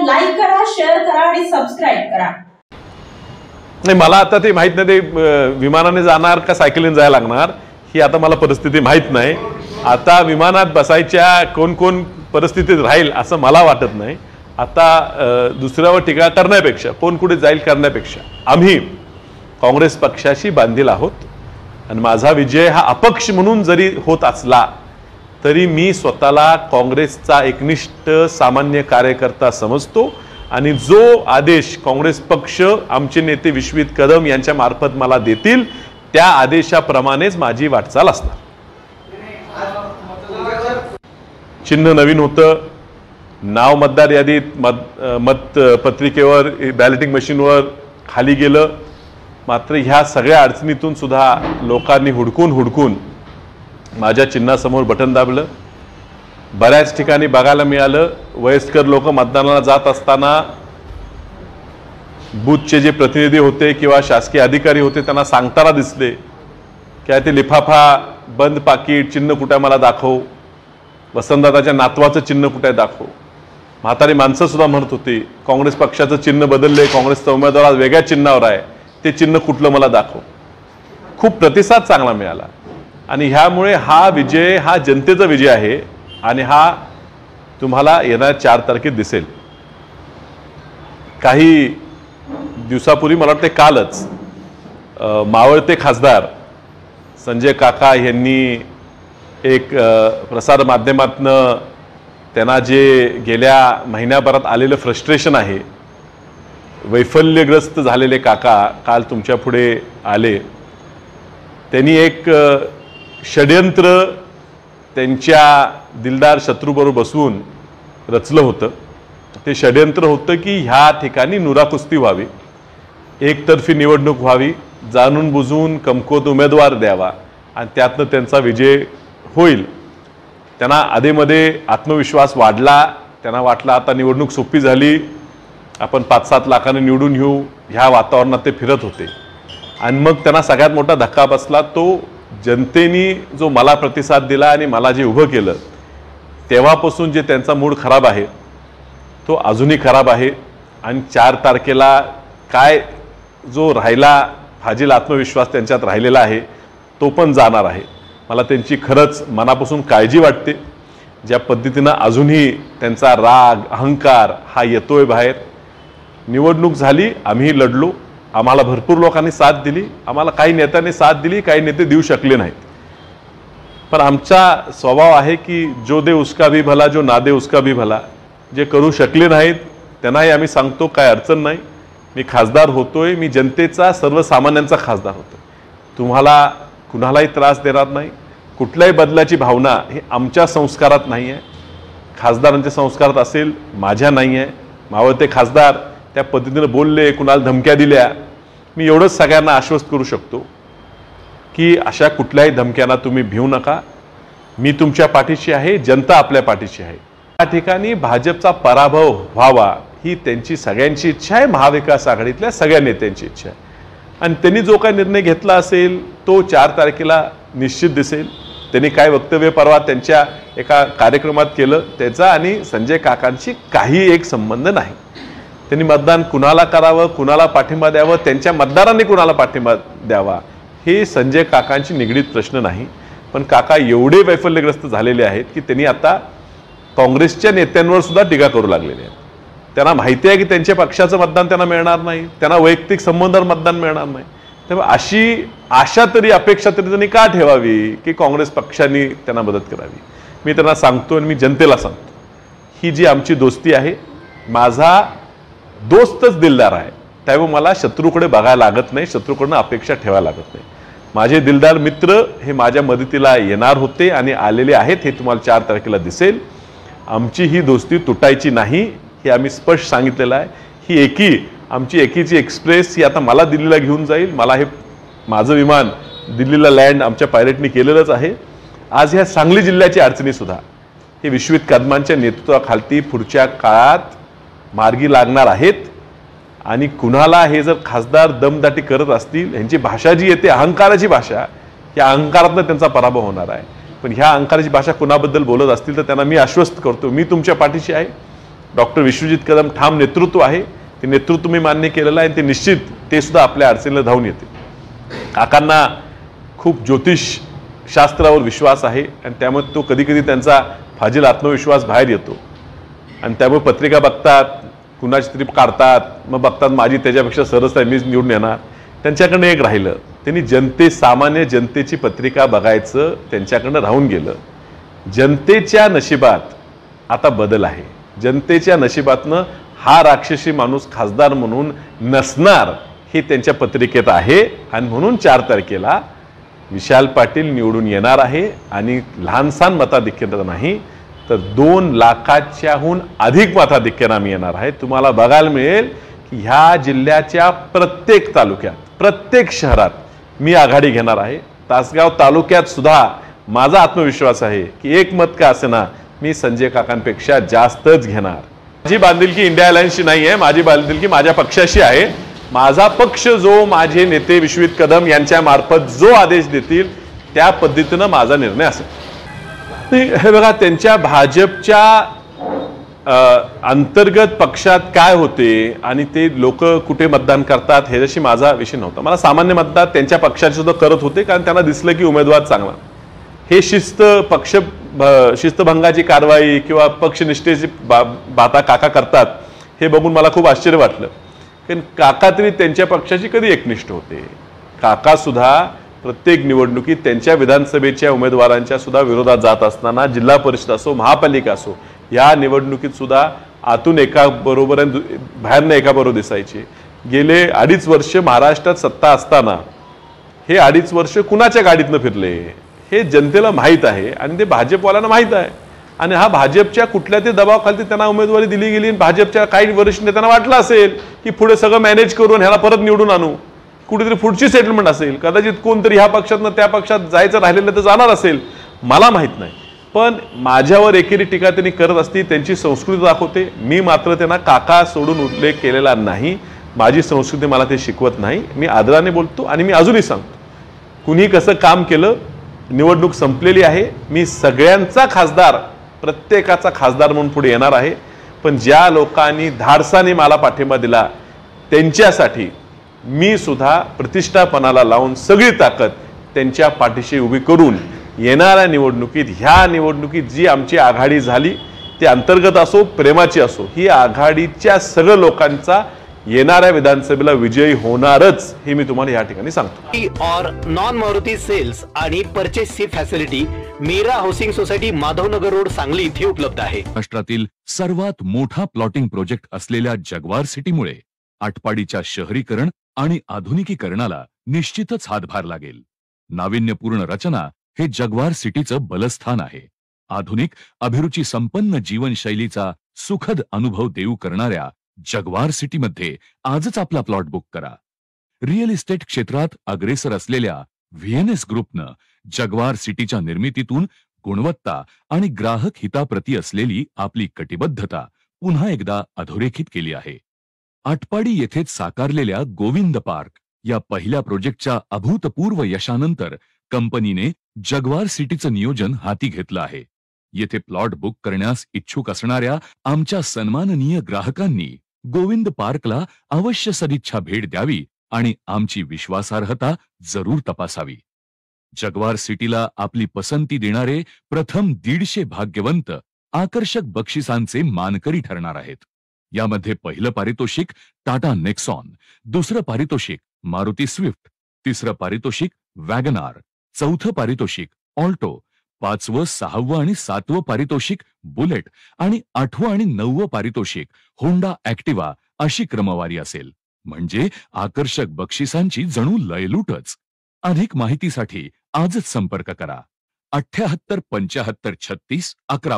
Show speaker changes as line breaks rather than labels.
Like करा, share करा आणि सबस्क्राईब करा.
नाही, मला आता ते माहित नाही ते विमानाने जाणार का सायकलीने जायला लागणार ही आता मला परिस्थिती माहित नाही. आता विमानात बसायच्या कोण कोण परिस्थितीत राहील असं मला वाटत नाही. आता दुसऱ्यावर टीका करण्यापेक्षा कोण कुठे जाईल करण्यापेक्षा आम्ही काँग्रेस पक्षाशी बांधील आहोत आणि माझा विजय हा अपक्ष म्हणून जरी होत असला तरी मी स्वतःला काँग्रेसचा एकनिष्ठ सामान्य कार्यकर्ता समजतो आणि जो आदेश काँग्रेस पक्ष आमचे नेते विश्वित कदम यांच्या मार्फत मला देतील त्या आदेशाप्रमाणेच माझी वाटचाल असणार. चिन्ह नवीन होतं, नाव मतदार यादीत मतपत्रिकेवर बॅलेटिंग मशीनवर खाली गेलं. मात्र ह्या सगळ्या अडचणीतून सुद्धा लोकांनी हुडकून माझ्या चिन्हासमोर बटन दाबलं. बऱ्याच ठिकाणी बघायला मिळालं वयस्कर लोक मतदानाला जात असताना बूथचे जे प्रतिनिधी होते किंवा शासकीय अधिकारी होते त्यांना सांगताना दिसले की ते लिफाफा बंद पाकिट चिन्ह कुठे मला दाखव, वसंतदादाच्या नातवाचं चिन्ह कुठे दाखव. म्हातारी माणसं सुद्धा म्हणत होती काँग्रेस पक्षाचं चिन्ह बदलले, काँग्रेसचा उमेदवार आज वेगळ्या चिन्हावर आहे, ते चिन्ह कुठलं मला दाखव. खूप प्रतिसाद चांगला मिळाला आणि ह्यामुळे हा विजय हा जनतेचा विजय आहे आणि हा तुम्हाला येणाऱ्या 4 तारखेत दिसेल. काही दिवसापूर्वी मला वाटते कालच मावळते खासदार संजय काका यांनी एक प्रसार माध्यमातनं त्यांना जे गेल्या महिन्याभरात आलेलं फ्रस्ट्रेशन आहे, वैफल्यग्रस्त झालेले काका काल तुमच्या पुढे आले. त्यांनी एक षड्यंत्र त्यांच्या दिलदार शत्रूबरोबर बसवून रचलं होतं. ते षड्यंत्र होतं की ह्या ठिकाणी नुराकुस्ती व्हावी, एकतर्फी निवडणूक व्हावी, जाणून बुजून कमकुवत उमेदवार द्यावा आणि त्यातनं त्यांचा विजय होईल. त्यांना आधीमध्ये आत्मविश्वास वाढला, त्यांना वाटलं आता निवडणूक सोपी झाली, आपण 5-7 लाखांनी निवडून येऊ, ह्या वातावरणात ते फिरत होते. आणि मग त्यांना सगळ्यात मोठा धक्का बसला तो जनतेने जो मला प्रतिसाद दिला आणि मला जे उभं केलं तेव्हापासून जे त्यांचा मूड खराब आहे तो अजूनही खराब आहे. आणि 4 तारखेला काय जो राहिला फाजील आत्मविश्वास त्यांच्यात राहिलेला आहे तो पण जाणार आहे. मला त्यांची खरंच मनापासून काळजी वाटते. ज्या पद्धतीनं अजूनही त्यांचा राग अहंकार हा येतोय बाहेर. निवडणूक झाली, आम्ही लढलो, आम्हाला भरपूर लोकांनी साथ दिली, आम्हाला काही नेत्यांनी साथ दिली, काही नेते देऊ शकले नाहीत. पण आमचा स्वभाव आहे की जो दे उसका भी भला, जो ना दे उसका भी भला. जे करू शकले नाहीत त्यांनाही आम्ही सांगतो काय अडचण नाही, मी खासदार होतोय, मी जनतेचा सर्वसामान्यांचा खासदार होतोय, तुम्हाला कुणालाही त्रास देणार नाही. कुठल्याही बदलाची भावना ही आमच्या संस्कारात नाही आहे, खासदारांच्या संस्कारात असेल, माझ्या नाही आहे. मावळते खासदार त्या पद्धतीने बोलले, कुणाला धमक्या दिल्या, मी एवढंच सगळ्यांना आश्वस्त करू शकतो की अशा कुठल्याही धमक्यांना तुम्ही भिवू नका. मी तुमच्या पाठीशी आहे, जनता आपल्या पाठीशी आहे. या ठिकाणी भाजपचा पराभव व्हावा ही त्यांची सगळ्यांची इच्छा आहे, महाविकास आघाडीतल्या सगळ्या नेत्यांची इच्छा आहे. आणि त्यांनी जो काही निर्णय घेतला असेल तो 4 तारखेला निश्चित दिसेल. त्यांनी काय वक्तव्य परवा त्यांच्या एका कार्यक्रमात केलं त्याचा आणि संजय काकांची काही एक संबंध नाही. त्यांनी मतदान कुणाला करावं, कुणाला पाठिंबा द्यावं, त्यांच्या मतदारांनी कुणाला पाठिंबा द्यावा हे संजय काकांची निगडीत प्रश्न नाही. पण काका एवढे वैफल्यग्रस्त झालेले आहेत की त्यांनी आता काँग्रेसच्या नेत्यांवर सुद्धा टीका करू लागलेले आहेत. त्यांना माहिती आहे की त्यांच्या पक्षाचं मतदान त्यांना मिळणार नाही, त्यांना वैयक्तिक संबंधावर मतदान मिळणार नाही. तेव्हा अशी आशा तरी अपेक्षा तरी त्यांनी का ठेवावी की काँग्रेस पक्षाने त्यांना मदत करावी. मी त्यांना सांगतो आणि मी जनतेला सांगतो ही जी आमची दोस्ती आहे, माझा दोस्तच दिलदार आहे, त्यामुळे मला शत्रूकडे बघायला लागत नाही, शत्रूकडनं अपेक्षा ठेवायला लागत नाही. माझे दिलदार मित्र हे माझ्या मदतीला येणार होते आणि आलेले आहेत, हे तुम्हाला 4 तारखेला दिसेल. आमची ही दोस्ती तुटायची नाही हे आम्ही स्पष्ट सांगितलेलं आहे. ही आमची एकीची एक्सप्रेस ही आता मला दिल्लीला घेऊन जाईल. मला हे माझं विमान दिल्लीला लँड आमच्या पायलटनी केलेलंच आहे. आज ह्या सांगली जिल्ह्याची अडचणी सुद्धा हे विश्वित कदमांच्या नेतृत्वाखाली पुढच्या काळात मार्गी लागणार आहेत. आणि कुणाला हे जर खासदार दमदाटी करत असतील, यांची भाषा जी येते अहंकाराची भाषा, या अहंकारातनं त्यांचा पराभव होणार आहे. पण ह्या अहंकाराची भाषा कुणाबद्दल बोलत असतील तर त्यांना मी आश्वस्त करतो, मी तुमच्या पाठीशी आहे, डॉक्टर विश्वजित कदम ठाम नेतृत्व आहे, ते नेतृत्व मी मान्य केलेलं आहे. ते निश्चित ते सुद्धा आपल्या अडचणीला धावून येते. काकांना खूप ज्योतिष शास्त्रावर विश्वास आहे आणि त्यामुळे तो कधी कधी त्यांचा फाजील आत्मविश्वास बाहेर येतो आणि त्यामुळे पत्रिका बघतात, कुणाची तरी काढतात, मग बघतात माझी त्याच्यापेक्षा सरस आहे, मीच निवडून येणार. त्यांच्याकडनं एक राहिलं, त्यांनी सामान्य जनतेची पत्रिका बघायचं त्यांच्याकडनं राहून गेलं. जनतेच्या नशिबात आता बदल आहे. जनतेच्या नशिबातनं हा राक्षसी माणूस खासदार म्हणून नसणार हे त्यांच्या पत्रिकेत आहे आणि म्हणून 4 तारखेला विशाल पाटील निवडून येणार आहे आणि लहानसहान मताधिक्यानं नाही तर 2 लाखाच्याहून अधिक मताधिक्यानं आम्ही येणार आहे. तुम्हाला बघायला मिळेल की ह्या जिल्ह्याच्या प्रत्येक तालुक्यात, प्रत्येक शहरात मी आघाडी घेणार आहे. तासगाव तालुक्यात सुद्धा माझा आत्मविश्वास आहे की 1 मत का असेना मी संजय काकांपेक्षा जास्तच घेणार. माझी बांधिलकी इंडिया अलायन्सची नाही आहे, माझी बांधिलकी माझ्या पक्षाशी आहे. माझा पक्ष जो माझे नेते विश्वजित कदम यांच्या मार्फत जो आदेश देतील त्या पद्धतीनं माझा निर्णय असेल. हे बघा, त्यांच्या भाजपच्या अंतर्गत पक्षात काय होते आणि ते लोक कुठे मतदान करतात ह्याच्याशी माझा विषय नव्हता. मला सामान्य मतदान त्यांच्या पक्षाचे सुद्धा करत होते, कारण त्यांना दिसलं की उमेदवार चांगला. हे शिस्तभंगाची कारवाई किंवा पक्षनिष्ठेची बाता काका करतात हे बघून मला खूप आश्चर्य वाटलं. कारण काका तरी त्यांच्या पक्षाची कधी एकनिष्ठ होते. काका सुद्धा प्रत्येक निवडणुकीत त्यांच्या विधानसभेच्या उमेदवारांच्या सुद्धा विरोधात जात असताना, जिल्हा परिषद असो, महापालिका असो, या निवडणुकीत सुद्धा आतून एका बरोबर आणि बाहेरनं एका बरोबर दिसायचे. गेले 2.5 वर्ष महाराष्ट्रात सत्ता असताना हे 2.5 वर्ष कुणाच्या गाडीतनं फिरले हे जनतेला माहीत आहे आणि ते भाजपवाल्यांना माहीत आहे. आणि हा भाजपच्या कुठल्या ते दबावाखाली त्यांना उमेदवारी दिली गेली. भाजपच्या काही वरिष्ठ नेत्यांना वाटलं असेल की पुढे सगळं मॅनेज करून ह्याला परत निवडून आणू, कुठेतरी पुढची सेटलमेंट असेल, कदाचित कोणतरी ह्या पक्षातनं त्या पक्षात जायचं राहिलेलं तर जाणार असेल, मला माहीत नाही. पण माझ्यावर एकेरी टीका त्यांनी करत असती, त्यांची संस्कृती दाखवते. मी मात्र त्यांना काका सोडून उल्लेख केलेला नाही. माझी संस्कृती मला ते शिकवत नाही. मी आदराने बोलतो आणि मी अजूनही सांगतो, कुणी कसं काम केलं, निवडणूक संपलेली आहे. मी सगळ्यांचा खासदार, प्रत्येकाचा खासदार म्हणून पुढे येणार आहे. पण ज्या लोकांनी धाडसाने मला पाठिंबा दिला त्यांच्यासाठी मी सुद्धा प्रतिष्ठापणाला लावून सगळी ताकद त्यांच्या पाठीशी उभी करून येणाऱ्या निवडणुकीत, ह्या निवडणुकीत जी आमची आघाडी झाली ती अंतर्गत असो, प्रेमाची असो, ही आघाडीच्या सगळ्या लोकांचा येणाऱ्या विधानसभेला विजयी होणारच हे मी तुम्हाला या ठिकाणी सांगतो.
और नॉन मारुती सेल्स आणि परचेसची facility Meera housing society, Madhavnagar road, Sangli इथे उपलब्ध आहे.
महाराष्ट्रातील सर्वात मोठा प्लॉटिंग प्रोजेक्ट असलेल्या जगवार सिटीमुळे आटपाडीच्या शहरीकरण आणि आधुनिकीकरणाला निश्चितच हातभार लागेल. नाविन्यपूर्ण रचना हे जगवार सिटीचं बलस्थान आहे. आधुनिक अभिरुची संपन्न जीवनशैलीचा सुखद अनुभव देऊ करणाऱ्या जगवार सिटीमध्ये आजच आपला प्लॉट बुक करा. रिअल इस्टेट क्षेत्रात अग्रेसर असलेल्या व्हीएनएस ग्रुपनं जगवार सिटीच्या निर्मितीतून गुणवत्ता आणि ग्राहक हिताप्रती असलेली आपली कटिबद्धता पुन्हा एकदा अधोरेखित केली आहे. आटपाडी येथेच साकारलेल्या गोविंद पार्क या पहिल्या प्रोजेक्टच्या अभूतपूर्व यशानंतर कंपनीने जगवार सिटीचं नियोजन हाती घेतलं आहे. येथे प्लॉट बुक करण्यास इच्छुक असणाऱ्या आमच्या सन्माननीय ग्राहकांनी गोविंद पार्कला अवश्य सदिच्छा भेट द्यावी आणि आमची विश्वासार्हता जरूर तपासावी. जगवार सिटीला आपली पसंती देणारे प्रथम 150 भाग्यवंत आकर्षक बक्षिसांचे मानकरी ठरणार आहेत. यामध्ये पहिलं पारितोषिक टाटा नेक्सॉन, दुसरं पारितोषिक मारुती स्विफ्ट, तिसरं पारितोषिक वॅगनार, चौथं पारितोषिक ऑल्टो, 5वं, 6वं आणि 7वं पारितोषिक बुलेट आणि 8वं आणि 9वं पारितोषिक होंडा ऍक्टिवा अशी क्रमवारी असेल. म्हणजे आकर्षक बक्षिसांची जणू लयलूटच. अधिक माहितीसाठी आजच संपर्क करा 78 75 36 11.